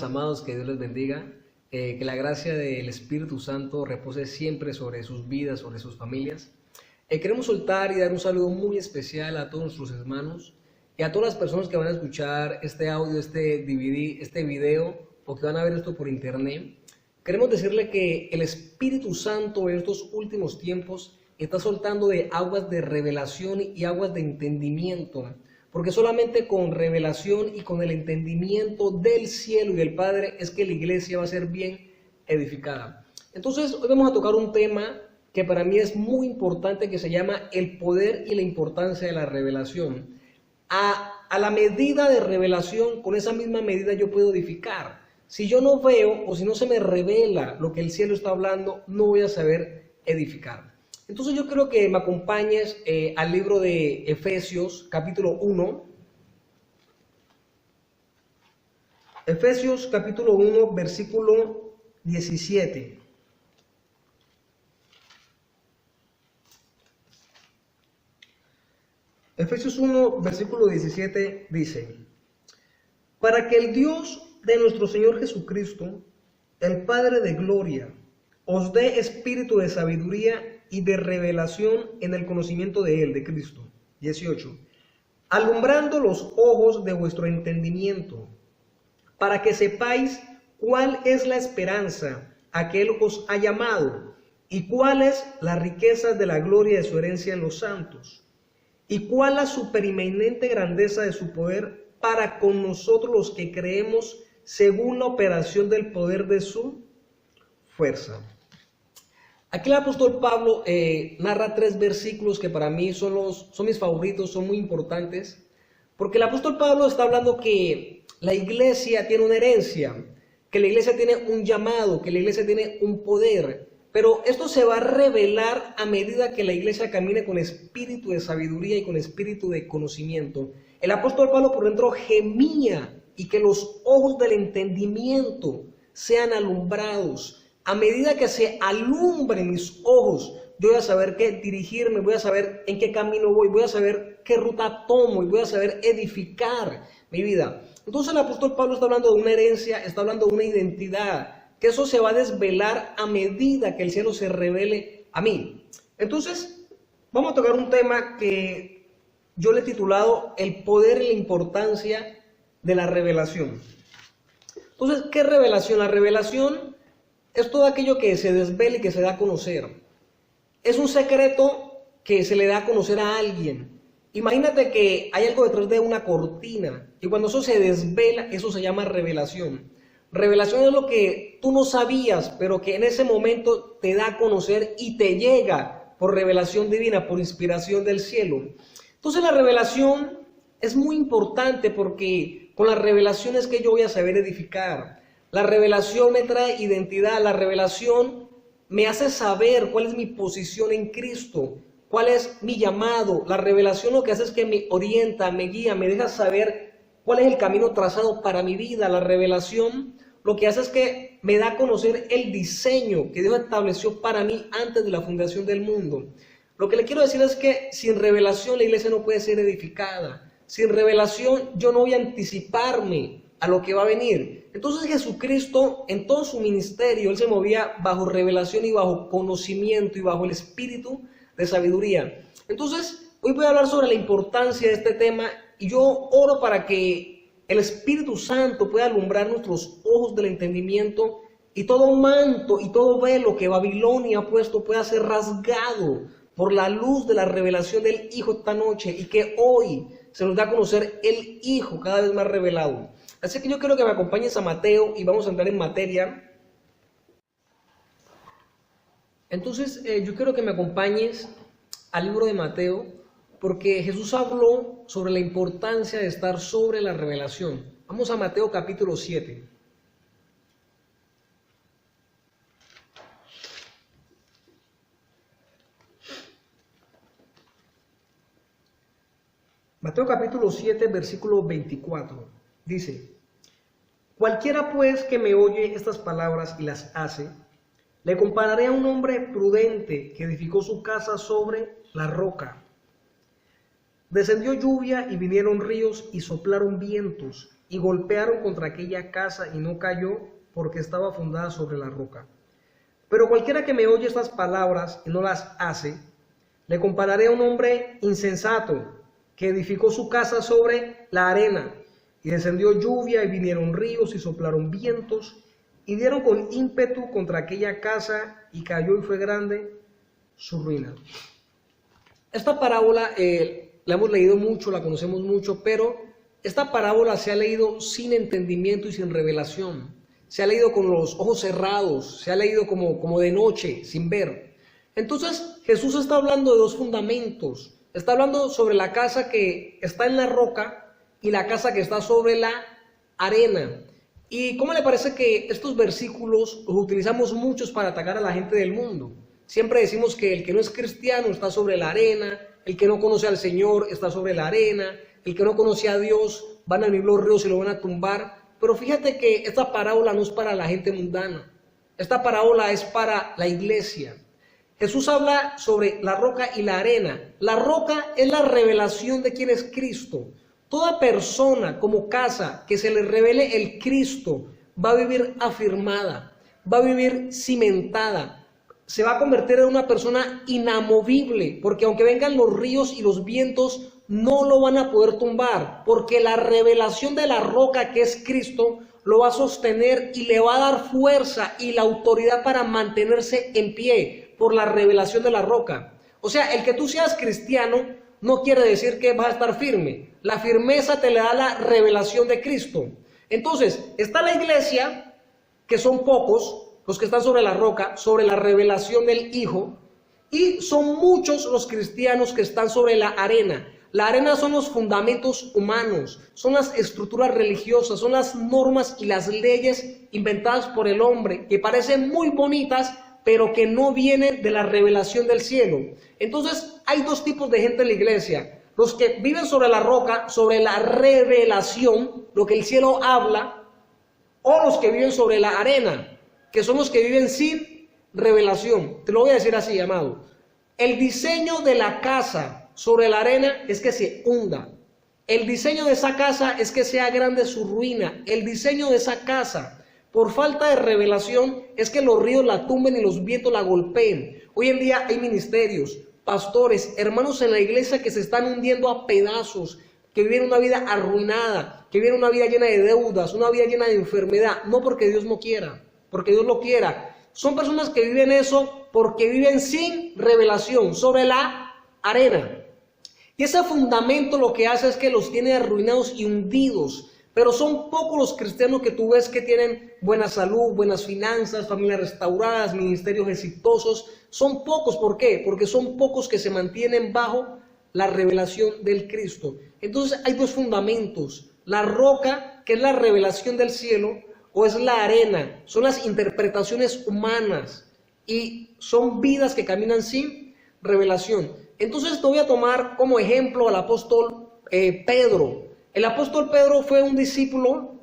amados, que Dios les bendiga, que la gracia del Espíritu Santo repose siempre sobre sus vidas, sobre sus familias. Queremos soltar y dar un saludo muy especial a todos nuestros hermanos y a todas las personas que van a escuchar este audio, este DVD, este video, o que van a ver esto por internet. Queremos decirle que el Espíritu Santo en estos últimos tiempos está soltando de aguas de revelación y aguas de entendimiento, porque solamente con revelación y con el entendimiento del cielo y del Padre es que la iglesia va a ser bien edificada. Entonces hoy vamos a tocar un tema que para mí es muy importante, que se llama el poder y la importancia de la revelación. A la medida de revelación, con esa misma medida yo puedo edificar. Si yo no veo o si no se me revela lo que el cielo está hablando, no voy a saber edificar. Entonces yo quiero que me acompañes al libro de Efesios, capítulo 1. Efesios, capítulo 1, versículo 17. Efesios 1, versículo 17 dice: para que el Dios de nuestro Señor Jesucristo, el Padre de gloria, os dé espíritu de sabiduría y de revelación en el conocimiento de Él, de Cristo. 18. Alumbrando los ojos de vuestro entendimiento, para que sepáis cuál es la esperanza a que Él os ha llamado, y cuáles las riquezas de la gloria de su herencia en los santos, y cuál la supereminente grandeza de su poder para con nosotros los que creemos, según la operación del poder de su fuerza. Aquí el apóstol Pablo narra 3 versículos que para mí son mis favoritos, son muy importantes, porque el apóstol Pablo está hablando que la iglesia tiene una herencia, que la iglesia tiene un llamado, que la iglesia tiene un poder, pero esto se va a revelar a medida que la iglesia camine con espíritu de sabiduría y con espíritu de conocimiento. El apóstol Pablo por dentro gemía y que los ojos del entendimiento sean alumbrados. A medida que se alumbren mis ojos, yo voy a saber qué dirigirme, voy a saber en qué camino voy a saber qué ruta tomo y voy a saber edificar mi vida. Entonces el apóstol Pablo está hablando de una herencia, está hablando de una identidad, que eso se va a desvelar a medida que el cielo se revele a mí. Entonces vamos a tocar un tema que yo le he titulado el poder y la importancia de la revelación. Entonces, ¿qué es revelación? La revelación es todo aquello que se desvela y que se da a conocer. Es un secreto que se le da a conocer a alguien. Imagínate que hay algo detrás de una cortina y cuando eso se desvela, eso se llama revelación. Revelación es lo que tú no sabías, pero que en ese momento te da a conocer y te llega por revelación divina, por inspiración del cielo. Entonces la revelación es muy importante porque con la revelación es que yo voy a saber edificar. La revelación me trae identidad, la revelación me hace saber cuál es mi posición en Cristo, cuál es mi llamado. La revelación lo que hace es que me orienta, me guía, me deja saber cuál es el camino trazado para mi vida. La revelación lo que hace es que me da a conocer el diseño que Dios estableció para mí antes de la fundación del mundo. Lo que le quiero decir es que sin revelación la iglesia no puede ser edificada. Sin revelación yo no voy a anticiparme a lo que va a venir. Entonces Jesucristo en todo su ministerio, Él se movía bajo revelación y bajo conocimiento y bajo el espíritu de sabiduría. Entonces hoy voy a hablar sobre la importancia de este tema y yo oro para que el Espíritu Santo pueda alumbrar nuestros ojos del entendimiento y todo manto y todo velo que Babilonia ha puesto pueda ser rasgado por la luz de la revelación del Hijo esta noche y que hoy se nos da a conocer el Hijo cada vez más revelado. Así que yo quiero que me acompañes a Mateo y vamos a entrar en materia. Entonces yo quiero que me acompañes al libro de Mateo porque Jesús habló sobre la importancia de estar sobre la revelación. Vamos a Mateo capítulo 7. Mateo capítulo 7, versículo 24, dice: cualquiera pues que me oye estas palabras y las hace, le compararé a un hombre prudente que edificó su casa sobre la roca. Descendió lluvia y vinieron ríos y soplaron vientos y golpearon contra aquella casa y no cayó porque estaba fundada sobre la roca. Pero cualquiera que me oye estas palabras y no las hace, le compararé a un hombre insensato que edificó su casa sobre la arena, y descendió lluvia y vinieron ríos y soplaron vientos y dieron con ímpetu contra aquella casa y cayó y fue grande su ruina. Esta parábola la hemos leído mucho, la conocemos mucho, pero esta parábola se ha leído sin entendimiento y sin revelación. Se ha leído con los ojos cerrados, se ha leído como de noche, sin ver. Entonces Jesús está hablando de dos fundamentos. Está hablando sobre la casa que está en la roca y la casa que está sobre la arena. ¿Y cómo le parece que estos versículos los utilizamos muchos para atacar a la gente del mundo? Siempre decimos que el que no es cristiano está sobre la arena, el que no conoce al Señor está sobre la arena, el que no conoce a Dios van a venir los ríos y lo van a tumbar. Pero fíjate que esta parábola no es para la gente mundana, esta parábola es para la iglesia. Jesús habla sobre la roca y la arena. La roca es la revelación de quién es Cristo. Toda persona como casa que se le revele el Cristo va a vivir afirmada, va a vivir cimentada, se va a convertir en una persona inamovible, porque aunque vengan los ríos y los vientos, no lo van a poder tumbar, porque la revelación de la roca que es Cristo lo va a sostener y le va a dar fuerza y la autoridad para mantenerse en pie por la revelación de la roca. O sea, el que tú seas cristiano no quiere decir que vas a estar firme. La firmeza te le da la revelación de Cristo. Entonces, está la iglesia, que son pocos los que están sobre la roca, sobre la revelación del Hijo, y son muchos los cristianos que están sobre la arena. La arena son los fundamentos humanos, son las estructuras religiosas, son las normas y las leyes inventadas por el hombre, que parecen muy bonitas, pero que no vienen de la revelación del cielo. Entonces, hay dos tipos de gente en la iglesia: los que viven sobre la roca, sobre la revelación, lo que el cielo habla, o los que viven sobre la arena, que son los que viven sin revelación. Te lo voy a decir así, amado. El diseño de la casa sobre la arena es que se hunda. El diseño de esa casa es que sea grande su ruina. El diseño de esa casa, por falta de revelación, es que los ríos la tumben y los vientos la golpeen. Hoy en día hay ministerios, pastores, hermanos en la iglesia que se están hundiendo a pedazos, que viven una vida arruinada, que viven una vida llena de deudas, una vida llena de enfermedad, no porque Dios no quiera, porque Dios lo quiera. Son personas que viven eso porque viven sin revelación sobre la arena. Y ese fundamento lo que hace es que los tiene arruinados y hundidos. Pero son pocos los cristianos que tú ves que tienen buena salud, buenas finanzas, familias restauradas, ministerios exitosos. Son pocos, ¿por qué? Porque son pocos que se mantienen bajo la revelación del Cristo. Entonces hay dos fundamentos: la roca, que es la revelación del cielo, o es la arena, son las interpretaciones humanas y son vidas que caminan sin revelación. Entonces te voy a tomar como ejemplo al apóstol Pedro. El apóstol Pedro fue un discípulo,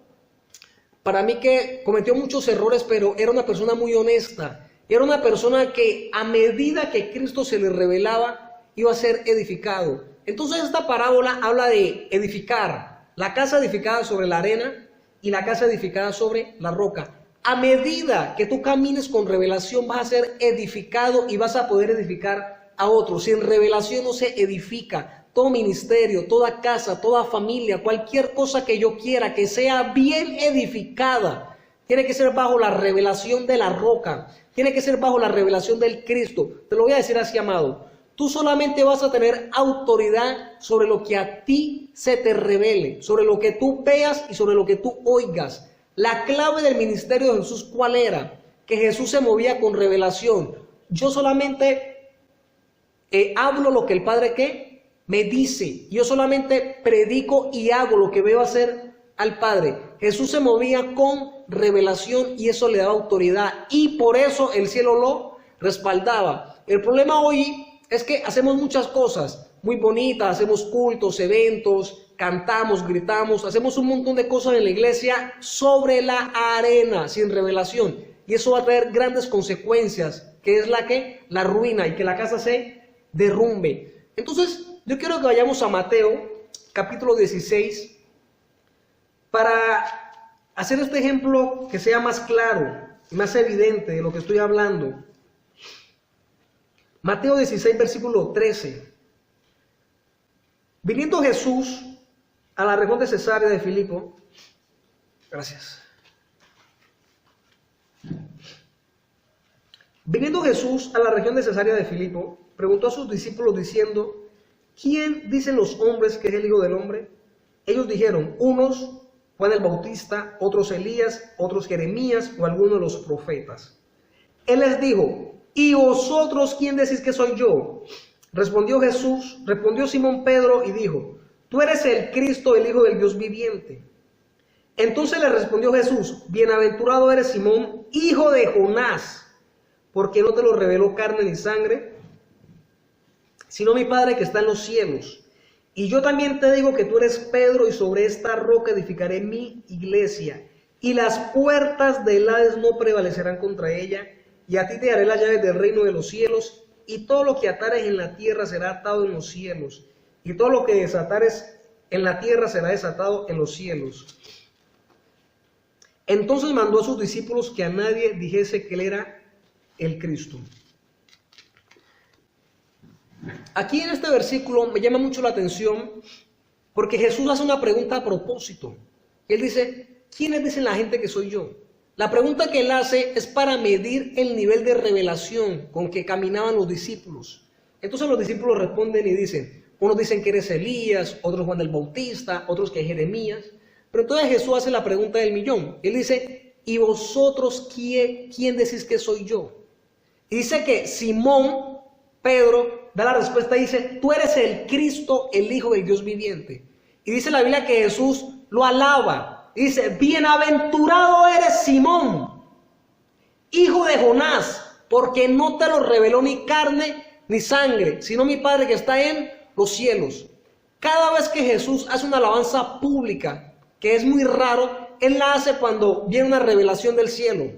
para mí, que cometió muchos errores, pero era una persona muy honesta. Era una persona que a medida que Cristo se le revelaba, iba a ser edificado. Entonces esta parábola habla de edificar, la casa edificada sobre la arena y la casa edificada sobre la roca. A medida que tú camines con revelación, vas a ser edificado y vas a poder edificar a otros. Sin revelación no se edifica. Todo ministerio, toda casa, toda familia, cualquier cosa que yo quiera que sea bien edificada, tiene que ser bajo la revelación de la roca, tiene que ser bajo la revelación del Cristo. Te lo voy a decir así, amado. Tú solamente vas a tener autoridad sobre lo que a ti se te revele, sobre lo que tú veas y sobre lo que tú oigas. La clave del ministerio de Jesús, ¿cuál era? Que Jesús se movía con revelación. Yo solamente hablo lo que el Padre me dice. Yo solamente predico y hago lo que veo hacer al Padre. Jesús se movía con revelación y eso le daba autoridad. Y por eso el cielo lo respaldaba. El problema hoy es que hacemos muchas cosas muy bonitas, hacemos cultos, eventos, cantamos, gritamos, hacemos un montón de cosas en la iglesia sobre la arena, sin revelación. Y eso va a traer grandes consecuencias, que es la ruina y que la casa se derrumbe. Entonces, yo quiero que vayamos a Mateo, capítulo 16, para hacer este ejemplo que sea más claro, más evidente de lo que estoy hablando. Mateo 16, versículo 13. Viniendo Jesús a la región de Cesarea de Filipo, gracias. Viniendo Jesús a la región de Cesarea de Filipo, preguntó a sus discípulos diciendo: ¿quién dicen los hombres que es el Hijo del Hombre? Ellos dijeron: unos Juan el Bautista, otros Elías, otros Jeremías o alguno de los profetas. Él les dijo: ¿y vosotros quién decís que soy yo? Respondió Simón Pedro y dijo: tú eres el Cristo, el Hijo del Dios viviente. Entonces le respondió Jesús: bienaventurado eres Simón, hijo de Jonás, porque no te lo reveló carne ni sangre, sino mi Padre que está en los cielos. Y yo también te digo que tú eres Pedro, y sobre esta roca edificaré mi iglesia, y las puertas del Hades no prevalecerán contra ella, y a ti te daré las llaves del reino de los cielos, y todo lo que atares en la tierra será atado en los cielos, y todo lo que desatares en la tierra será desatado en los cielos. Entonces mandó a sus discípulos que a nadie dijese que él era el Cristo. Aquí en este versículo me llama mucho la atención porque Jesús hace una pregunta a propósito. Él dice: ¿quiénes dicen la gente que soy yo? La pregunta que él hace es para medir el nivel de revelación con que caminaban los discípulos. Entonces los discípulos responden y dicen: unos dicen que eres Elías, otros Juan el Bautista, otros que Jeremías. Pero entonces Jesús hace la pregunta del millón. Él dice: ¿y vosotros quién decís que soy yo? Y dice que Simón Pedro da la respuesta y dice: tú eres el Cristo, el Hijo del Dios viviente. Y dice la Biblia que Jesús lo alaba. Y dice: bienaventurado eres Simón, hijo de Jonás, porque no te lo reveló ni carne ni sangre, sino mi Padre que está en los cielos. Cada vez que Jesús hace una alabanza pública, que es muy raro, Él la hace cuando viene una revelación del cielo.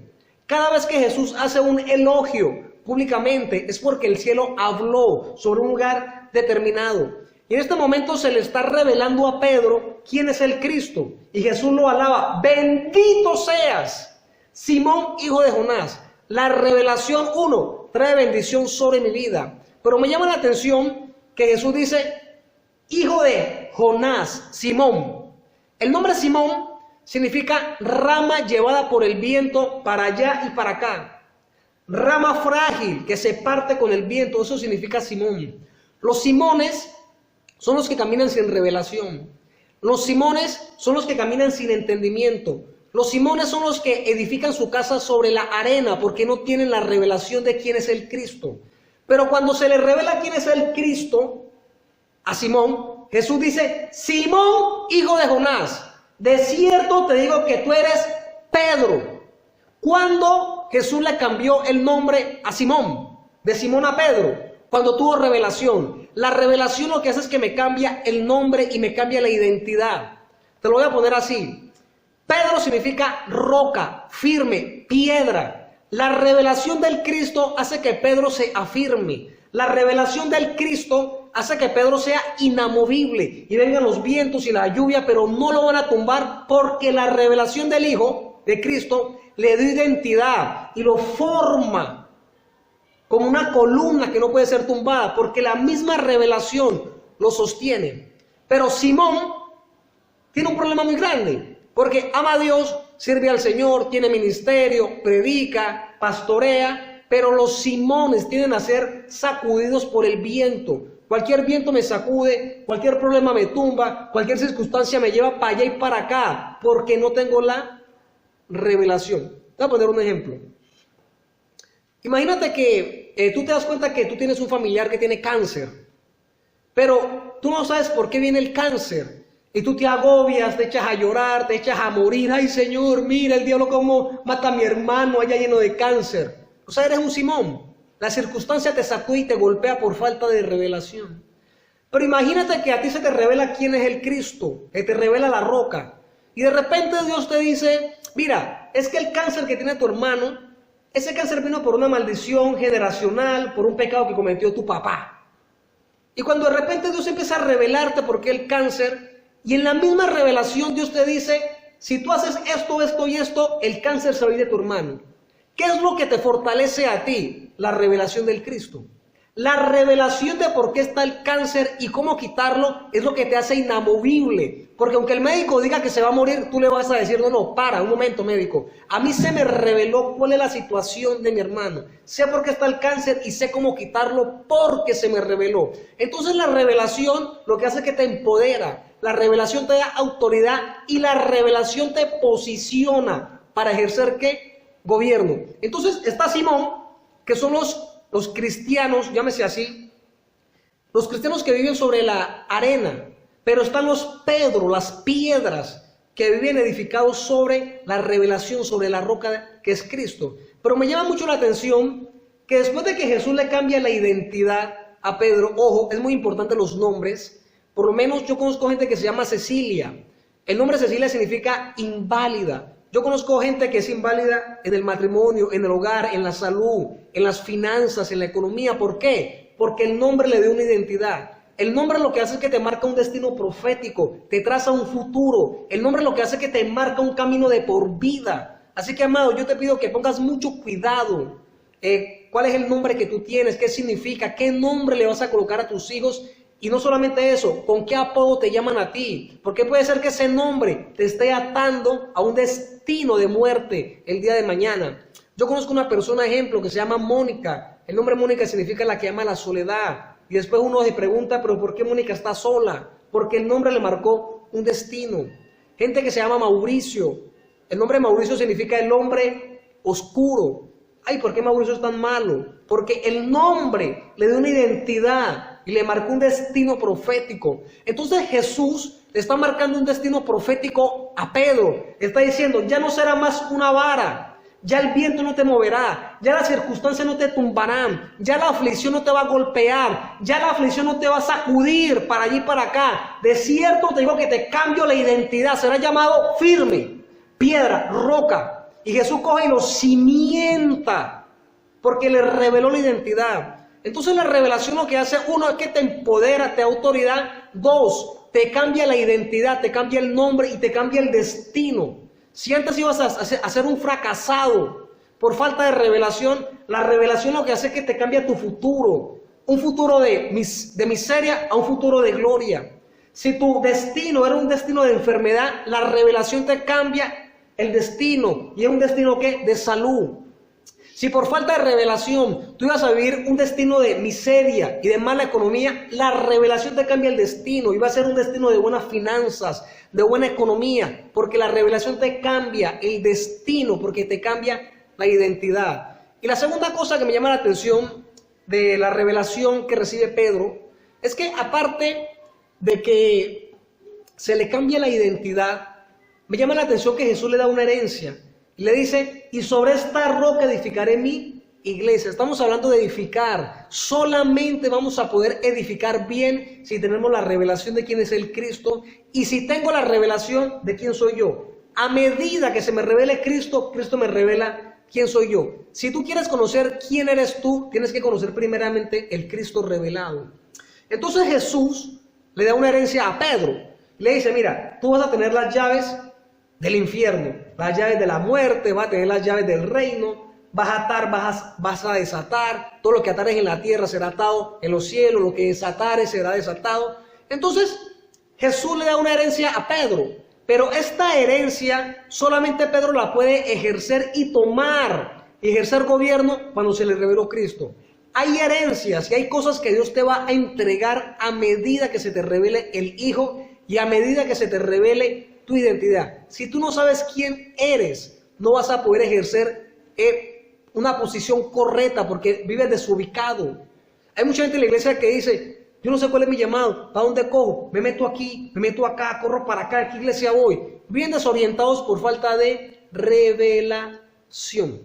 Cada vez que Jesús hace un elogio públicamente es porque el cielo habló sobre un lugar determinado. Y en este momento se le está revelando a Pedro quién es el Cristo. Y Jesús lo alaba: bendito seas, Simón, hijo de Jonás. La revelación, trae bendición sobre mi vida. Pero me llama la atención que Jesús dice: hijo de Jonás, Simón. El nombre Simón significa rama llevada por el viento para allá y para acá. Rama frágil que se parte con el viento, eso significa Simón. Los Simones son los que caminan sin revelación. Los Simones son los que caminan sin entendimiento. Los Simones son los que edifican su casa sobre la arena porque no tienen la revelación de quién es el Cristo. Pero cuando se le revela quién es el Cristo a Simón, Jesús dice: Simón, hijo de Jonás, de cierto te digo que tú eres Pedro. ¿Cuándo Jesús le cambió el nombre a Simón? De Simón a Pedro. Cuando tuvo revelación. La revelación lo que hace es que me cambia el nombre y me cambia la identidad. Te lo voy a poner así. Pedro significa roca, firme, piedra. La revelación del Cristo hace que Pedro se afirme. La revelación del Cristo hace que Pedro sea inamovible y vengan los vientos y la lluvia, pero no lo van a tumbar porque la revelación del Hijo de Cristo le dio identidad y lo forma como una columna que no puede ser tumbada, porque la misma revelación lo sostiene. Pero Simón tiene un problema muy grande, porque ama a Dios, sirve al Señor, tiene ministerio, predica, pastorea, pero los Simones tienden a ser sacudidos por el viento. Cualquier viento me sacude, cualquier problema me tumba, cualquier circunstancia me lleva para allá y para acá, porque no tengo la revelación. Voy a poner un ejemplo. Imagínate que tú te das cuenta que tú tienes un familiar que tiene cáncer, pero tú no sabes por qué viene el cáncer. Y tú te agobias, te echas a llorar, te echas a morir. Ay, Señor, mira el diablo cómo mata a mi hermano allá lleno de cáncer. O sea, eres un Simón. La circunstancia te sacude y te golpea por falta de revelación. Pero imagínate que a ti se te revela quién es el Cristo, que te revela la roca. Y de repente Dios te dice: mira, es que el cáncer que tiene tu hermano, ese cáncer vino por una maldición generacional, por un pecado que cometió tu papá. Y cuando de repente Dios empieza a revelarte por qué el cáncer, y en la misma revelación Dios te dice: si tú haces esto, esto y esto, el cáncer se va a ir de tu hermano. ¿Qué es lo que te fortalece a ti? La revelación del Cristo. La revelación de por qué está el cáncer y cómo quitarlo es lo que te hace inamovible. Porque aunque el médico diga que se va a morir, tú le vas a decir, no, no, para, un momento médico. A mí se me reveló cuál es la situación de mi hermano. Sé por qué está el cáncer y sé cómo quitarlo porque se me reveló. Entonces la revelación lo que hace es que te empodera. La revelación te da autoridad y la revelación te posiciona para ejercer ¿qué? Gobierno. Entonces está Simón, que son los cristianos, llámese así, los cristianos que viven sobre la arena, pero están los Pedro, las piedras que viven edificados sobre la revelación, sobre la roca que es Cristo. Pero me llama mucho la atención que después de que Jesús le cambia la identidad a Pedro, ojo, es muy importante los nombres. Por lo menos yo conozco gente que se llama Cecilia. El nombre Cecilia significa inválida. Yo conozco gente que es inválida en el matrimonio, en el hogar, en la salud, en las finanzas, en la economía. ¿Por qué? Porque el nombre le dio una identidad. El nombre lo que hace es que te marca un destino profético, te traza un futuro. El nombre lo que hace es que te marca un camino de por vida. Así que, amado, yo te pido que pongas mucho cuidado. ¿Cuál es el nombre que tú tienes? ¿Qué significa? ¿Qué nombre le vas a colocar a tus hijos? Y no solamente eso, ¿con qué apodo te llaman a ti? Porque puede ser que ese nombre te esté atando a un destino de muerte el día de mañana. Yo conozco una persona, ejemplo, que se llama Mónica. El nombre Mónica significa la que ama la soledad. Y después uno se pregunta, ¿pero por qué Mónica está sola? Porque el nombre le marcó un destino. Gente que se llama Mauricio. El nombre Mauricio significa el hombre oscuro. Ay, ¿por qué Mauricio es tan malo? Porque el nombre le dio una identidad y le marcó un destino profético. Entonces Jesús le está marcando un destino profético a Pedro. Está diciendo, ya no será más una vara. Ya el viento no te moverá, ya las circunstancias no te tumbarán, ya la aflicción no te va a golpear, ya la aflicción no te va a sacudir para allí y para acá. De cierto te digo que te cambio la identidad, será llamado firme, piedra, roca. Y Jesús coge y lo cimienta, porque le reveló la identidad. Entonces la revelación lo que hace, uno, es que te empodera, te da autoridad. Dos, te cambia la identidad, te cambia el nombre y te cambia el destino. Si antes ibas a ser un fracasado por falta de revelación, la revelación lo que hace es que te cambia tu futuro. Un futuro de miseria a un futuro de gloria. Si tu destino era un destino de enfermedad, la revelación te cambia el destino. ¿Y es un destino qué? De salud. Si por falta de revelación tú ibas a vivir un destino de miseria y de mala economía, la revelación te cambia el destino. Iba a ser un destino de buenas finanzas, de buena economía, porque la revelación te cambia el destino, porque te cambia la identidad. Y la segunda cosa que me llama la atención de la revelación que recibe Pedro, es que aparte de que se le cambia la identidad, me llama la atención que Jesús le da una herencia. Y le dice, y sobre esta roca edificaré mi iglesia. Estamos hablando de edificar. Solamente vamos a poder edificar bien si tenemos la revelación de quién es el Cristo y si tengo la revelación de quién soy yo. A medida que se me revele Cristo, Cristo me revela quién soy yo. Si tú quieres conocer quién eres tú, tienes que conocer primeramente el Cristo revelado. Entonces Jesús le da una herencia a Pedro. Le dice, mira, tú vas a tener las llaves del infierno, las llaves de la muerte, vas a tener las llaves del reino, vas a atar, vas a desatar, todo lo que atares en la tierra será atado en los cielos, lo que desatares será desatado. Entonces Jesús le da una herencia a Pedro, pero esta herencia solamente Pedro la puede ejercer y tomar, ejercer gobierno cuando se le reveló Cristo. Hay herencias y hay cosas que Dios te va a entregar a medida que se te revele el Hijo y a medida que se te revele tu identidad. Si tú no sabes quién eres, no vas a poder ejercer una posición correcta porque vives desubicado. Hay mucha gente en la iglesia que dice, yo no sé cuál es mi llamado, ¿para dónde cojo? Me meto aquí, me meto acá, corro para acá, ¿a qué iglesia voy? Viven desorientados por falta de revelación.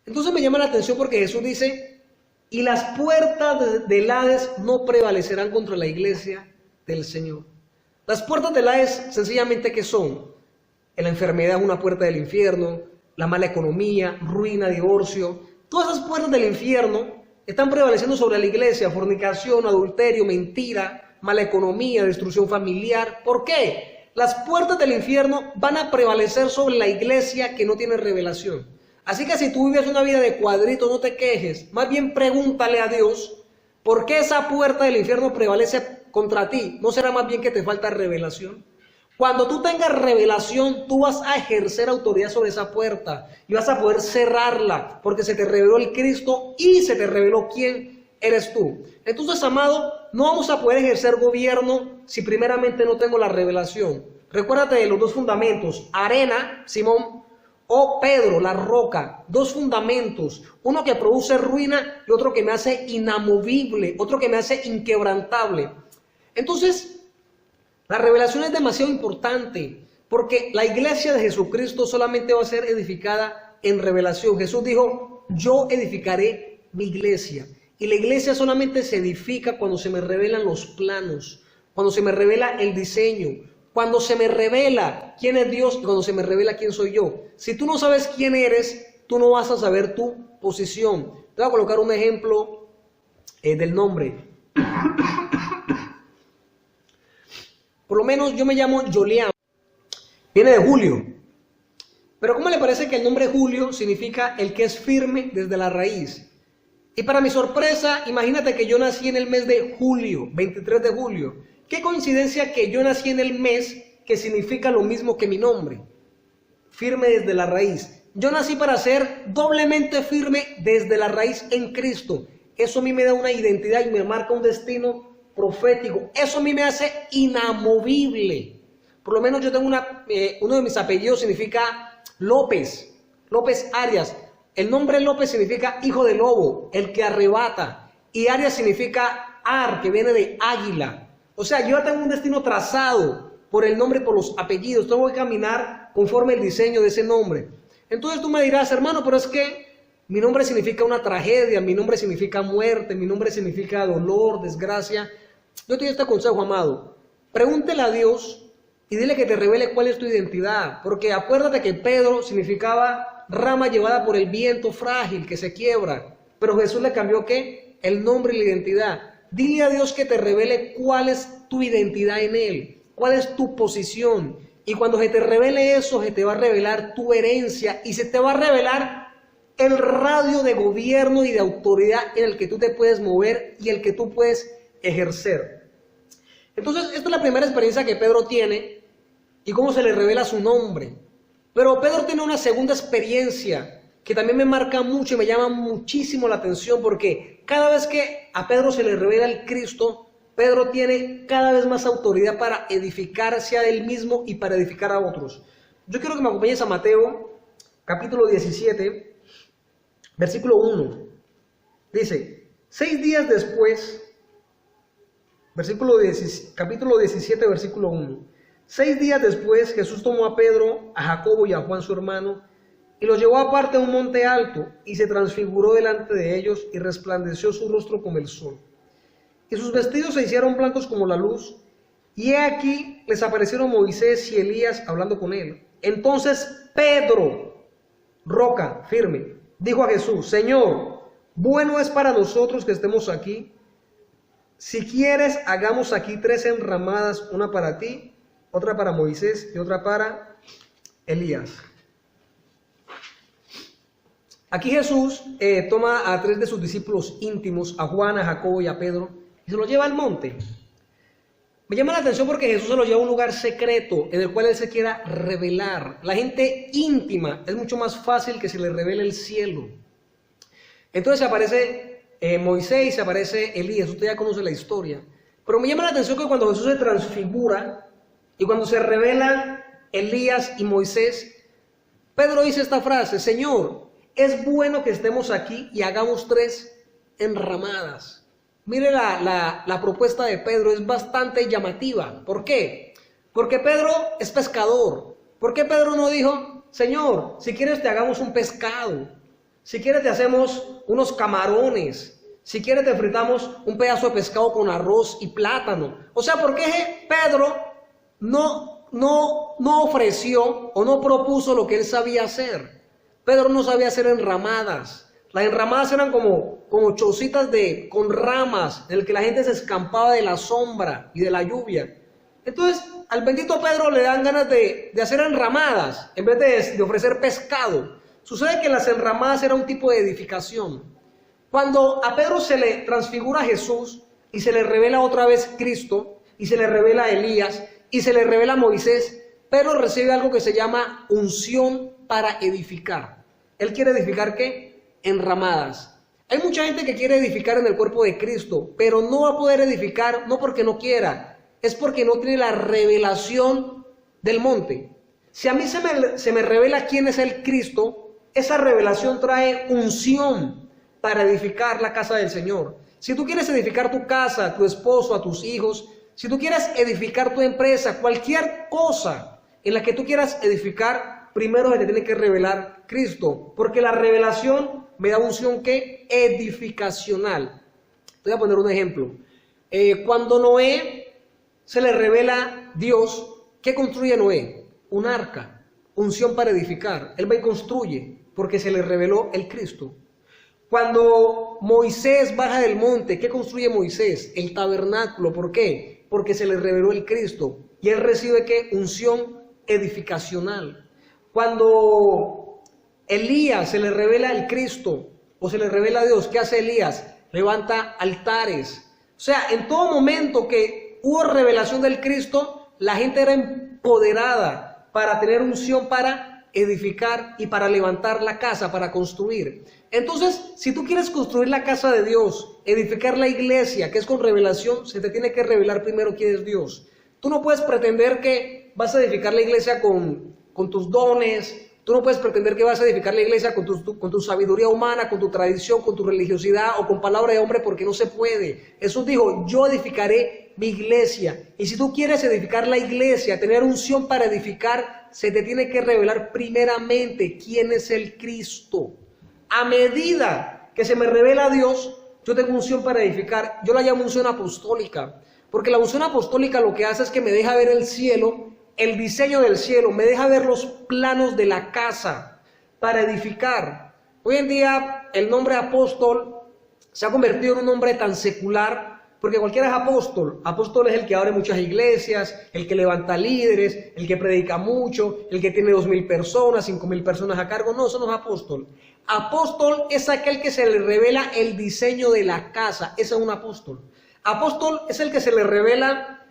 Entonces me llama la atención porque Jesús dice, y las puertas del Hades no prevalecerán contra la iglesia del Señor. Las puertas del Hades, sencillamente, ¿qué son? La enfermedad es una puerta del infierno, la mala economía, ruina, divorcio. Todas esas puertas del infierno están prevaleciendo sobre la iglesia: fornicación, adulterio, mentira, mala economía, destrucción familiar. ¿Por qué? las puertas del infierno van a prevalecer sobre la iglesia que no tiene revelación. Así que si tú vives una vida de cuadrito, no te quejes, más bien pregúntale a Dios, ¿por qué esa puerta del infierno prevalece contra ti? ¿No será más bien que te falta revelación? Cuando tú tengas revelación, tú vas a ejercer autoridad sobre esa puerta y vas a poder cerrarla, porque se te reveló el Cristo y se te reveló quién eres tú. Entonces, amado, no vamos a poder ejercer gobierno si primeramente no tengo la revelación. Recuérdate de los dos fundamentos, arena, Simón, o Pedro, la roca, dos fundamentos, uno que produce ruina y otro que me hace inamovible, otro que me hace inquebrantable. Entonces, la revelación es demasiado importante, porque la iglesia de Jesucristo solamente va a ser edificada en revelación. Jesús dijo, yo edificaré mi iglesia, y la iglesia solamente se edifica cuando se me revelan los planos, cuando se me revela el diseño, cuando se me revela quién es Dios y cuando se me revela quién soy yo. Si tú no sabes quién eres, tú no vas a saber tu posición. Te voy a colocar un ejemplo del nombre. Por lo menos yo me llamo Joliam. Viene de Julio. Pero ¿cómo le parece que el nombre Julio significa el que es firme desde la raíz? Y para mi sorpresa, imagínate que yo nací en el mes de julio, 23 de julio. Qué coincidencia que yo nací en el mes que significa lo mismo que mi nombre. Firme desde la raíz. Yo nací para ser doblemente firme desde la raíz en Cristo. Eso a mí me da una identidad y me marca un destino profético. Eso a mí me hace inamovible. Por lo menos yo tengo uno de mis apellidos significa López, López Arias. El nombre López significa hijo de lobo, el que arrebata. Y Arias significa ar, que viene de águila. O sea, yo tengo un destino trazado por el nombre, por los apellidos. Tengo que caminar conforme el diseño de ese nombre. Entonces tú me dirás, hermano, pero es que mi nombre significa una tragedia, mi nombre significa muerte, mi nombre significa dolor, desgracia. Yo te doy este consejo, amado. Pregúntele a Dios y dile que te revele cuál es tu identidad. Porque acuérdate que Pedro significaba rama llevada por el viento frágil que se quiebra. Pero Jesús le cambió, ¿qué? El nombre y la identidad. Dile a Dios que te revele cuál es tu identidad en Él, cuál es tu posición. Y cuando se te revele eso, se te va a revelar tu herencia y se te va a revelar el radio de gobierno y de autoridad en el que tú te puedes mover y el que tú puedes ejercer. Entonces, esta es la primera experiencia que Pedro tiene y cómo se le revela su nombre. Pero Pedro tiene una segunda experiencia que también me marca mucho y me llama muchísimo la atención, porque cada vez que a Pedro se le revela el Cristo, Pedro tiene cada vez más autoridad para edificarse a él mismo y para edificar a otros. Yo quiero que me acompañes a Mateo, capítulo 17, versículo 1. Dice, 6 días después, capítulo 17, versículo 1. 6 días después, Jesús tomó a Pedro, a Jacobo y a Juan su hermano, y los llevó aparte a un monte alto, y se transfiguró delante de ellos, y resplandeció su rostro como el sol. Y sus vestidos se hicieron blancos como la luz, y he aquí les aparecieron Moisés y Elías hablando con él. Entonces Pedro, roca firme, dijo a Jesús, Señor, bueno es para nosotros que estemos aquí. Si quieres, hagamos aquí 3 enramadas, una para ti, otra para Moisés y otra para Elías. Aquí Jesús toma a 3 de sus discípulos íntimos, a Juan, a Jacobo y a Pedro, y se los lleva al monte. Me llama la atención porque Jesús se los lleva a un lugar secreto en el cual Él se quiera revelar. La gente íntima es mucho más fácil que se le revele el cielo. Entonces se aparece Moisés, se aparece Elías, usted ya conoce la historia. Pero me llama la atención que cuando Jesús se transfigura y cuando se revelan Elías y Moisés, Pedro dice esta frase, Señor, es bueno que estemos aquí y hagamos 3 enramadas. Mire la propuesta de Pedro, es bastante llamativa. ¿Por qué? Porque Pedro es pescador. ¿Por qué Pedro no dijo, Señor, si quieres te hagamos un pescado? Si quieres te hacemos unos camarones. Si quieres te fritamos un pedazo de pescado con arroz y plátano. O sea, ¿por qué Pedro no ofreció o no propuso lo que él sabía hacer? Pedro no sabía hacer enramadas. Las enramadas eran como chocitas con ramas, en el que la gente se escampaba de la sombra y de la lluvia. Entonces, al bendito Pedro le dan ganas de hacer enramadas en vez de ofrecer pescado. Sucede que las enramadas era un tipo de edificación. Cuando a Pedro se le transfigura a Jesús y se le revela otra vez Cristo, y se le revela a Elías, y se le revela a Moisés, Pedro recibe algo que se llama unción para edificar. Él quiere edificar ¿qué? Enramadas. Hay mucha gente que quiere edificar en el cuerpo de Cristo, pero no va a poder edificar, no porque no quiera, es porque no tiene la revelación del monte. Si a mí se me revela quién es el Cristo, esa revelación trae unción para edificar la casa del Señor. Si tú quieres edificar tu casa, tu esposo, a tus hijos, si tú quieres edificar tu empresa, cualquier cosa en la que tú quieras edificar, primero se te tiene que revelar Cristo, porque la revelación me da unción que edificacional. Te voy a poner un ejemplo. Cuando Noé se le revela Dios, ¿qué construye Noé? Un arca, unción para edificar. Él va y construye, porque se le reveló el Cristo. Cuando Moisés baja del monte, ¿qué construye Moisés? El tabernáculo. ¿Por qué? Porque se le reveló el Cristo. Y él recibe ¿qué? Unción edificacional. Cuando Elías se le revela el Cristo o se le revela a Dios, ¿qué hace Elías? Levanta altares. O sea, en todo momento que hubo revelación del Cristo, la gente era empoderada para tener unción para edificar y para levantar la casa, para construir. Entonces, si tú quieres construir la casa de Dios, edificar la iglesia, que es con revelación, se te tiene que revelar primero quién es Dios. Tú no puedes pretender que vas a edificar la iglesia con tus dones. Tú no puedes pretender que vas a edificar la iglesia con tu sabiduría humana, con tu tradición, con tu religiosidad o con palabra de hombre, porque no se puede. Jesús dijo, yo edificaré mi iglesia. Y si tú quieres edificar la iglesia, tener unción para edificar, se te tiene que revelar primeramente quién es el Cristo. A medida que se me revela Dios, yo tengo unción para edificar. Yo la llamo unción apostólica, porque la unción apostólica lo que hace es que me deja ver el cielo, el diseño del cielo, me deja ver los planos de la casa para edificar. Hoy en día el nombre apóstol se ha convertido en un nombre tan secular, porque cualquiera es apóstol. Apóstol es el que abre muchas iglesias, el que levanta líderes, el que predica mucho, el que tiene 2,000 personas, 5,000 personas a cargo. No, eso no es apóstol. Apóstol es aquel que se le revela el diseño de la casa. Ese es un apóstol. Apóstol es el que se le revela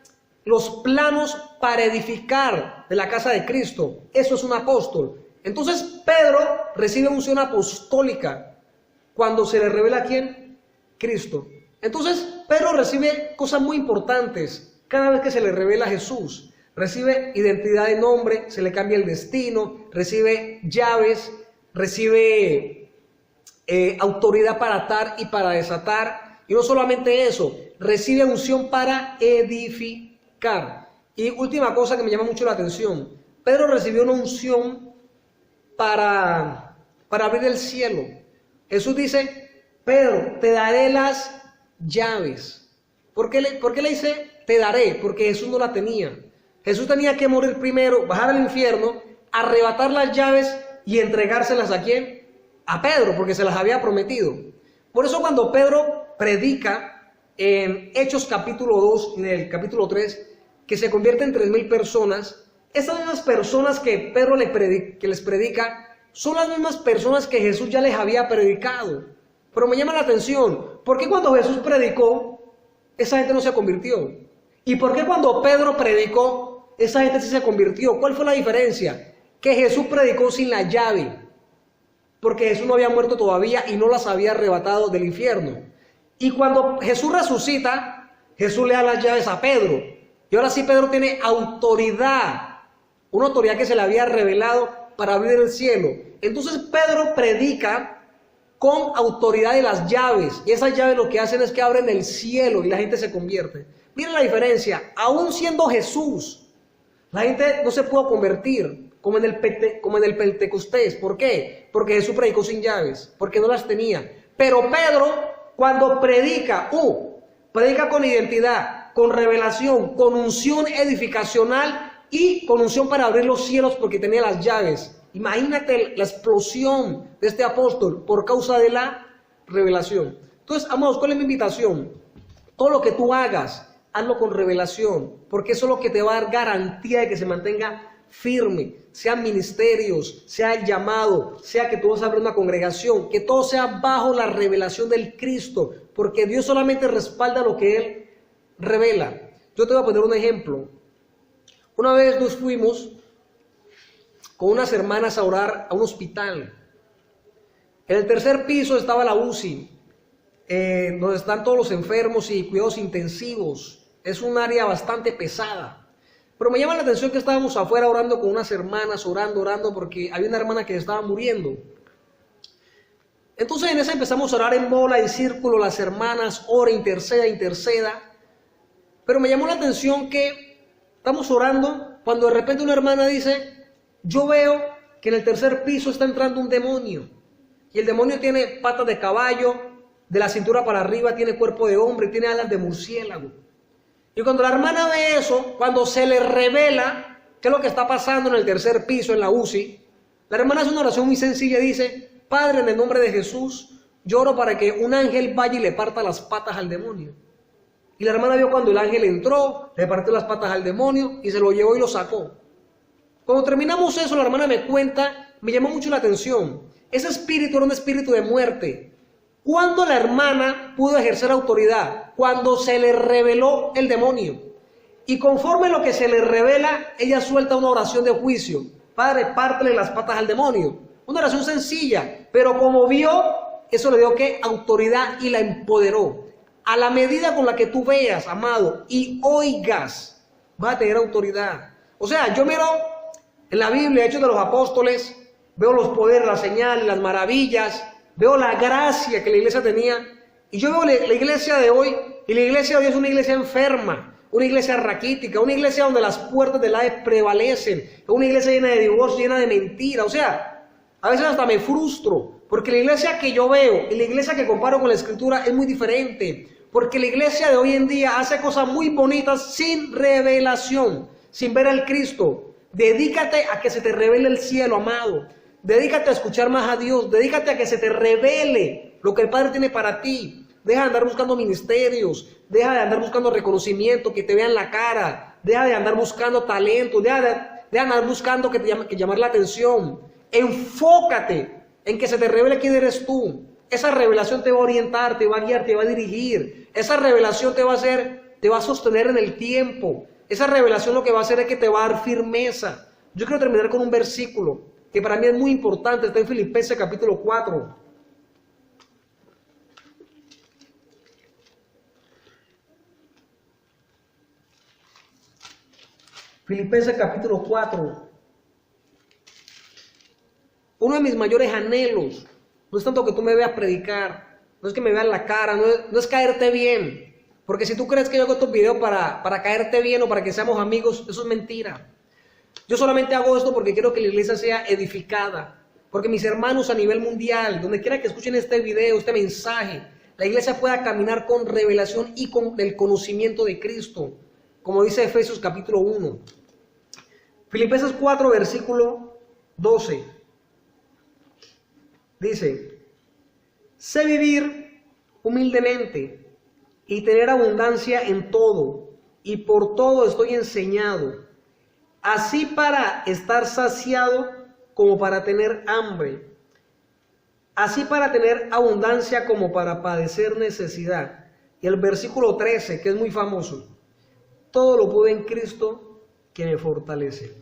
los planos para edificar de la casa de Cristo. Eso es un apóstol. Entonces Pedro recibe unción apostólica cuando se le revela a ¿quién? Cristo. Entonces Pedro recibe cosas muy importantes cada vez que se le revela a Jesús. Recibe identidad de nombre, se le cambia el destino, recibe llaves, recibe autoridad para atar y para desatar. Y no solamente eso, recibe unción para edificar. Y última cosa que me llama mucho la atención, Pedro recibió una unción para abrir el cielo. Jesús dice, Pedro, te daré las llaves. ¿Por qué le dice te daré? Porque Jesús no la tenía. Jesús tenía que morir primero, bajar al infierno, arrebatar las llaves y entregárselas ¿a quién? A Pedro, porque se las había prometido. Por eso cuando Pedro predica en Hechos capítulo 2, en el capítulo 3, que se convierte en 3,000 personas, esas mismas personas que Pedro que les predica, son las mismas personas que Jesús ya les había predicado. Pero me llama la atención, ¿por qué cuando Jesús predicó, esa gente no se convirtió? ¿Y por qué cuando Pedro predicó, esa gente sí se convirtió? ¿Cuál fue la diferencia? Que Jesús predicó sin la llave, porque Jesús no había muerto todavía y no las había arrebatado del infierno. Y cuando Jesús resucita, Jesús le da las llaves a Pedro. Y ahora sí Pedro tiene autoridad, una autoridad que se le había revelado para abrir el cielo. Entonces Pedro predica con autoridad de las llaves. Y esas llaves lo que hacen es que abren el cielo y la gente se convierte. Miren la diferencia. Aún siendo Jesús, la gente no se pudo convertir como en el Pentecostés. ¿Por qué? Porque Jesús predicó sin llaves, porque no las tenía. Pero Pedro, cuando predica con identidad, con revelación, con unción edificacional y con unción para abrir los cielos porque tenía las llaves. Imagínate la explosión de este apóstol por causa de la revelación. Entonces, amados, ¿cuál es mi invitación? Todo lo que tú hagas, hazlo con revelación, porque eso es lo que te va a dar garantía de que se mantenga firme, sean ministerios, sea el llamado, sea que tú vas a abrir una congregación, que todo sea bajo la revelación del Cristo, porque Dios solamente respalda lo que Él revela. Yo te voy a poner un ejemplo. Una vez nos fuimos con unas hermanas a orar a un hospital. En el tercer piso estaba la UCI, donde están todos los enfermos y cuidados intensivos. Es un área bastante pesada. Pero me llama la atención que estábamos afuera orando con unas hermanas, orando, porque había una hermana que estaba muriendo. Entonces en esa empezamos a orar en bola, en círculo, las hermanas, ora, interceda. Pero me llamó la atención que estamos orando cuando de repente una hermana dice, yo veo que en el tercer piso está entrando un demonio. Y el demonio tiene patas de caballo, de la cintura para arriba tiene cuerpo de hombre, tiene alas de murciélago. Y cuando la hermana ve eso, cuando se le revela qué es lo que está pasando en el tercer piso, en la UCI, la hermana hace una oración muy sencilla y dice, Padre, en el nombre de Jesús, yo oro para que un ángel vaya y le parta las patas al demonio. Y la hermana vio cuando el ángel entró, le partió las patas al demonio y se lo llevó y lo sacó. Cuando terminamos eso, la hermana me cuenta, me llamó mucho la atención. Ese espíritu era un espíritu de muerte. ¿Cuándo la hermana pudo ejercer autoridad? Cuando se le reveló el demonio. Y conforme a lo que se le revela, ella suelta una oración de juicio. Padre, pártele las patas al demonio. Una oración sencilla, pero como vio, eso le dio ¿qué? Autoridad y la empoderó. A la medida con la que tú veas, amado, y oigas, vas a tener autoridad. O sea, yo miro en la Biblia, Hechos de los Apóstoles, veo los poderes, las señales, las maravillas, veo la gracia que la iglesia tenía, y yo veo la iglesia de hoy, y la iglesia de hoy es una iglesia enferma, una iglesia raquítica, una iglesia donde las puertas del Hades prevalecen, una iglesia llena de divorcio, llena de mentira. O sea, a veces hasta me frustro, porque la iglesia que yo veo y la iglesia que comparo con la Escritura es muy diferente, porque la iglesia de hoy en día hace cosas muy bonitas sin revelación, sin ver al Cristo. Dedícate a que se te revele el cielo, amado. Dedícate a escuchar más a Dios. Dedícate a que se te revele lo que el Padre tiene para ti. Deja de andar buscando ministerios. Deja de andar buscando reconocimiento, que te vean la cara. Deja de andar buscando talento. Deja de andar buscando que llamar la atención. Enfócate en que se te revele quién eres tú. Esa revelación te va a orientar, te va a guiar, te va a dirigir. Esa revelación te va a sostener en el tiempo. Esa revelación lo que va a hacer es que te va a dar firmeza. Yo quiero terminar con un versículo que para mí es muy importante, está en Filipenses capítulo 4. Filipenses capítulo 4. Uno de mis mayores anhelos, no es tanto que tú me veas predicar, no es que me veas la cara, no es caerte bien. Porque si tú crees que yo hago estos videos para caerte bien o para que seamos amigos, eso es mentira. Yo solamente hago esto porque quiero que la iglesia sea edificada. Porque mis hermanos a nivel mundial, donde quiera que escuchen este video, este mensaje, la iglesia pueda caminar con revelación y con el conocimiento de Cristo. Como dice Efesios capítulo 1. Filipenses 4, versículo 12. Dice, sé vivir humildemente y tener abundancia en todo, y por todo estoy enseñado, así para estar saciado como para tener hambre, así para tener abundancia como para padecer necesidad. Y el versículo 13, que es muy famoso, todo lo puedo en Cristo que me fortalece.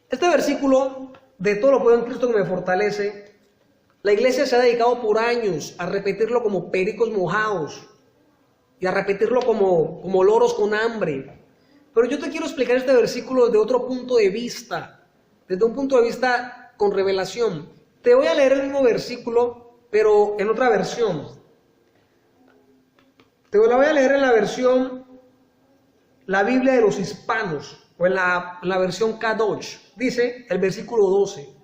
Este versículo de todo lo puedo en Cristo que me fortalece, la iglesia se ha dedicado por años a repetirlo como pericos mojados y a repetirlo como loros con hambre. Pero yo te quiero explicar este versículo desde otro punto de vista, desde un punto de vista con revelación. Te voy a leer el mismo versículo, pero en otra versión. Te lo voy a leer en la versión, la Biblia de los hispanos, o en la versión Kadosh. Dice el versículo 12.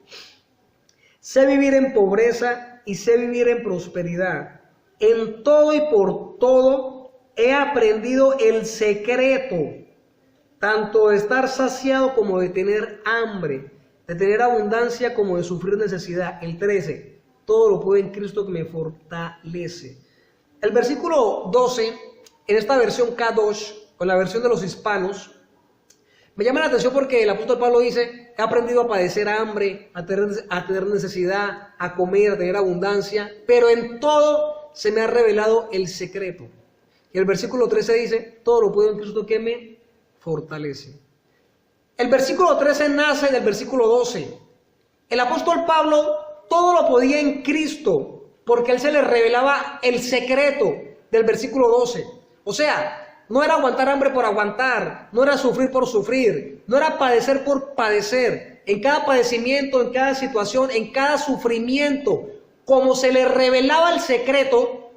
Sé vivir en pobreza y sé vivir en prosperidad. En todo y por todo he aprendido el secreto, tanto de estar saciado como de tener hambre, de tener abundancia como de sufrir necesidad. El 13, todo lo puedo en Cristo que me fortalece. El versículo 12 en esta versión Kadosh, o en la versión de los hispanos, me llama la atención porque el apóstol Pablo dice: he aprendido a padecer hambre, a tener necesidad, a comer, a tener abundancia, pero en todo se me ha revelado el secreto. Y el versículo 13 dice: todo lo puedo en Cristo que me fortalece. El versículo 13 nace del versículo 12. El apóstol Pablo todo lo podía en Cristo, porque él se le revelaba el secreto del versículo 12. O sea, no era aguantar hambre por aguantar, no era sufrir por sufrir, no era padecer por padecer. En cada padecimiento, en cada situación, en cada sufrimiento, como se le revelaba el secreto,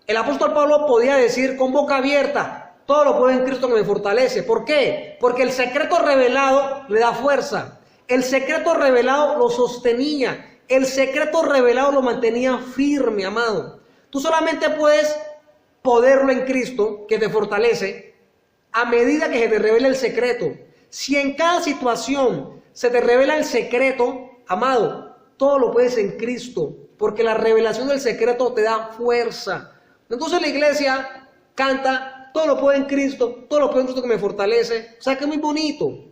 el apóstol Pablo podía decir con boca abierta: todo lo puedo en Cristo que me fortalece. ¿Por qué? Porque el secreto revelado le da fuerza. El secreto revelado lo sostenía. El secreto revelado lo mantenía firme, amado. Tú solamente puedes poderlo en Cristo, que te fortalece, a medida que se te revela el secreto. Si en cada situación se te revela el secreto, amado, todo lo puedes en Cristo, porque la revelación del secreto te da fuerza. Entonces la iglesia canta: todo lo puedo en Cristo, todo lo puedo en Cristo que me fortalece. O sea que es muy bonito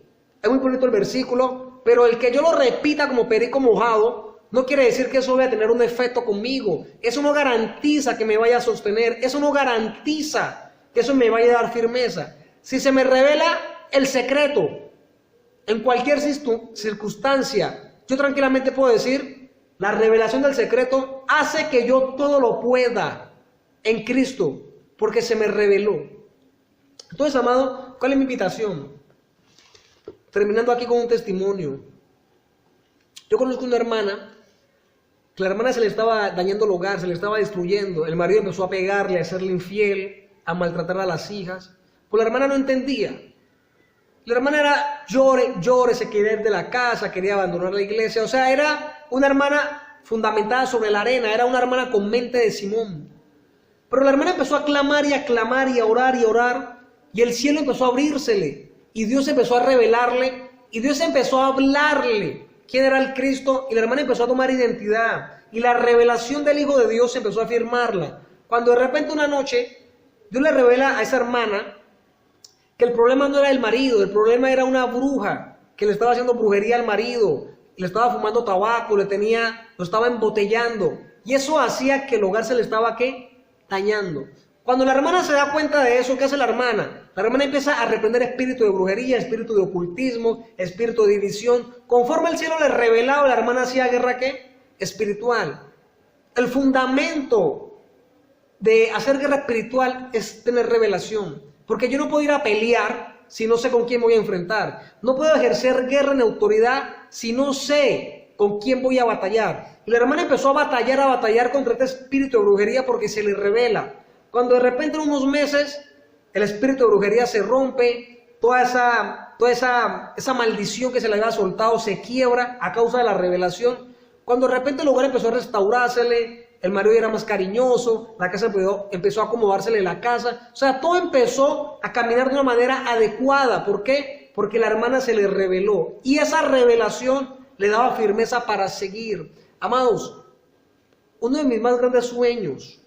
el versículo, pero el que yo lo repita como perico mojado no quiere decir que eso vaya a tener un efecto conmigo. Eso no garantiza que me vaya a sostener. Eso no garantiza que eso me vaya a dar firmeza. Si se me revela el secreto en cualquier circunstancia, yo tranquilamente puedo decir: la revelación del secreto hace que yo todo lo pueda en Cristo, porque se me reveló. Entonces, amado, ¿cuál es mi invitación? Terminando aquí con un testimonio. Yo conozco una hermana, que la hermana se le estaba dañando el hogar, se le estaba destruyendo. El marido empezó a pegarle, a serle infiel, a maltratar a las hijas. Pues la hermana no entendía. La hermana era llore, se quería ir de la casa, quería abandonar la iglesia. O sea, era una hermana fundamentada sobre la arena, era una hermana con mente de Simón. Pero la hermana empezó a clamar y a orar, y el cielo empezó a abrírsele, y Dios empezó a revelarle, y Dios empezó a hablarle quién era el Cristo, y la hermana empezó a tomar identidad, y la revelación del Hijo de Dios empezó a afirmarla. Cuando de repente una noche Dios le revela a esa hermana que el problema no era el marido, el problema era una bruja que le estaba haciendo brujería al marido, le estaba fumando tabaco, lo estaba embotellando, y eso hacía que el hogar se le estaba dañando. Cuando la hermana se da cuenta de eso, ¿qué hace la hermana? La hermana empieza a reprender espíritu de brujería, espíritu de ocultismo, espíritu de división. Conforme el cielo le revelaba, la hermana hacía guerra espiritual. El fundamento de hacer guerra espiritual es tener revelación, porque yo no puedo ir a pelear si no sé con quién voy a enfrentar. No puedo ejercer guerra en autoridad si no sé con quién voy a batallar. Y la hermana empezó a batallar contra este espíritu de brujería porque se le revela. Cuando de repente en unos meses el espíritu de brujería se rompe, toda esa maldición que se le había soltado se quiebra a causa de la revelación. Cuando de repente el hogar empezó a restaurársele, el marido era más cariñoso, la casa empezó a acomodársele la casa. O sea, todo empezó a caminar de una manera adecuada. ¿Por qué? Porque la hermana se le reveló. Y esa revelación le daba firmeza para seguir. Amados, uno de mis más grandes sueños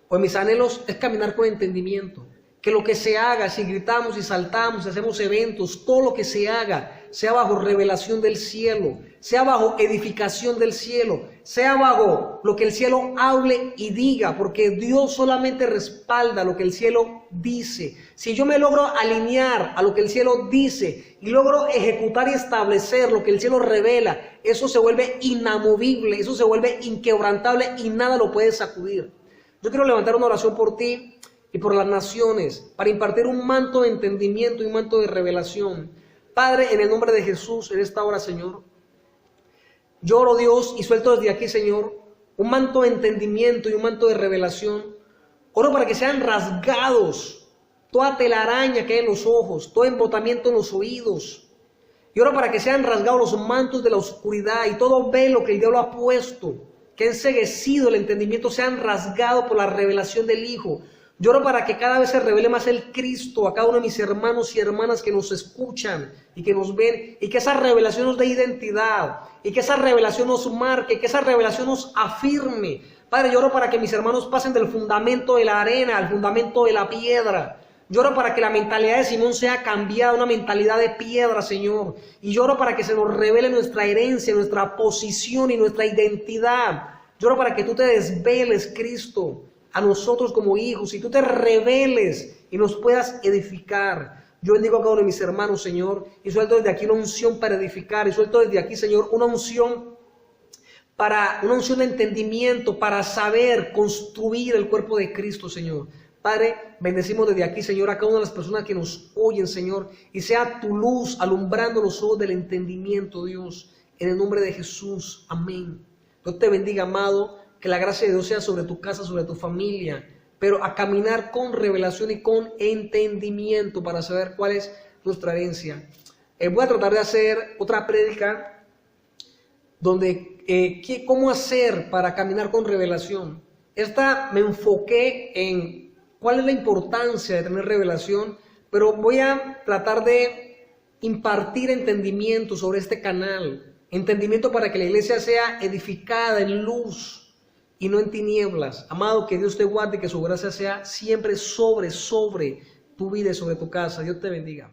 o de mis anhelos es caminar con entendimiento. Que lo que se haga, si gritamos y saltamos, si hacemos eventos, todo lo que se haga, sea bajo revelación del cielo, sea bajo edificación del cielo, sea bajo lo que el cielo hable y diga, porque Dios solamente respalda lo que el cielo dice. Si yo me logro alinear a lo que el cielo dice y logro ejecutar y establecer lo que el cielo revela, eso se vuelve inamovible, eso se vuelve inquebrantable y nada lo puede sacudir. Yo quiero levantar una oración por ti y por las naciones, para impartir un manto de entendimiento y un manto de revelación. Padre, en el nombre de Jesús, en esta hora, Señor, yo oro, Dios, y suelto desde aquí, Señor, un manto de entendimiento y un manto de revelación. Oro para que sean rasgados toda telaraña que hay en los ojos, todo embotamiento en los oídos. Y oro para que sean rasgados los mantos de la oscuridad y todo velo que el diablo ha puesto, que ha enceguecido el entendimiento, sean rasgados por la revelación del Hijo. Yo oro para que cada vez se revele más el Cristo a cada uno de mis hermanos y hermanas que nos escuchan y que nos ven, y que esa revelación nos dé identidad, y que esa revelación nos marque, que esa revelación nos afirme, Padre, yo oro para que mis hermanos pasen del fundamento de la arena al fundamento de la piedra. Yo oro para que la mentalidad de Simón sea cambiada, una mentalidad de piedra, Señor. Y yo oro para que se nos revele nuestra herencia, nuestra posición y nuestra identidad. Yo oro para que tú te desveles, Cristo, a nosotros como hijos, y tú te reveles y nos puedas edificar. Yo bendigo a cada uno de mis hermanos, Señor, y suelto desde aquí una unción para edificar, y suelto desde aquí, Señor, una unción de entendimiento, para saber construir el cuerpo de Cristo, Señor. Padre, bendecimos desde aquí, Señor, a cada una de las personas que nos oyen, Señor, y sea tu luz alumbrando los ojos del entendimiento, Dios, en el nombre de Jesús. Amén. Dios te bendiga, amado, que la gracia de Dios sea sobre tu casa, sobre tu familia, pero a caminar con revelación y con entendimiento para saber cuál es nuestra herencia. Voy a tratar de hacer otra prédica donde cómo hacer para caminar con revelación. Esta me enfoqué en cuál es la importancia de tener revelación, pero voy a tratar de impartir entendimiento sobre este canal, entendimiento para que la iglesia sea edificada en luz y no en tinieblas. Amado, que Dios te guarde y que su gracia sea siempre sobre tu vida y sobre tu casa. Dios te bendiga.